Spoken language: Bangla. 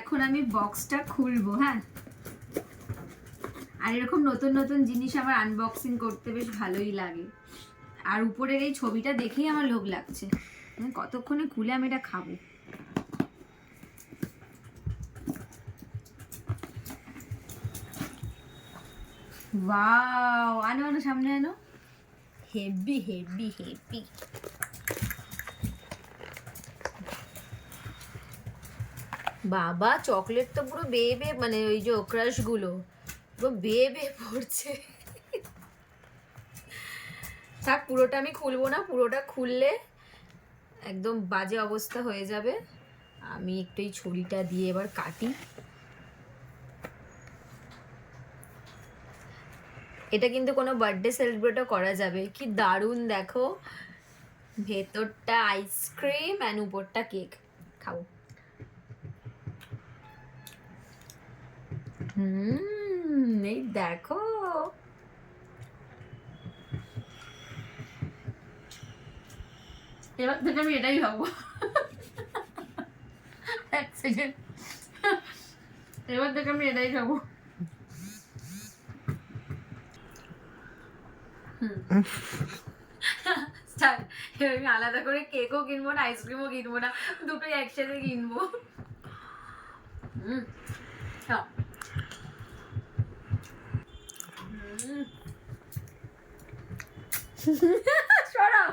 এখন আমি বক্সটা খুলবো। হ্যাঁ, আর এরকম নতুন নতুন জিনিস আমার আনবক্সিং করতে বেশ ভালোই লাগে। আর উপরের এই ছবিটা দেখেই আমার লোভ লাগছে, কতক্ষণে খুলে আমি এটা খাবো। ওয়াও, আনো আনো সামনে আনো। Heavy heavy heavy. বাবা, চকলেট তো পুরো বেয়ে বেয়ে, মানে ওই যে ক্রাশ গুলো পুরো বেয়ে বেয়ে পড়ছে। থাক, পুরোটা আমি খুলবো না, পুরোটা খুললে একদম বাজে অবস্থা হয়ে যাবে। আমি একটু এই ছুরিটা দিয়ে এবার কাটি। এটা কিন্তু কোনো বার্থডে সেলিব্রেটও করা যাবে। কি দারুণ দেখো, ভেতরটা আইসক্রিম অ্যান্ড উপরটা কেক। খাও। এই দেখো, এবার থেকে আমি এটাই খাবো। এক সেকেন্ড, এবার থেকে আমি এটাই খাবো। এবার আমি আলাদা করে কেকও কিনবো না, আইসক্রিমও কিনবো না, দুটোই একসাথে কিনবো। সরাও।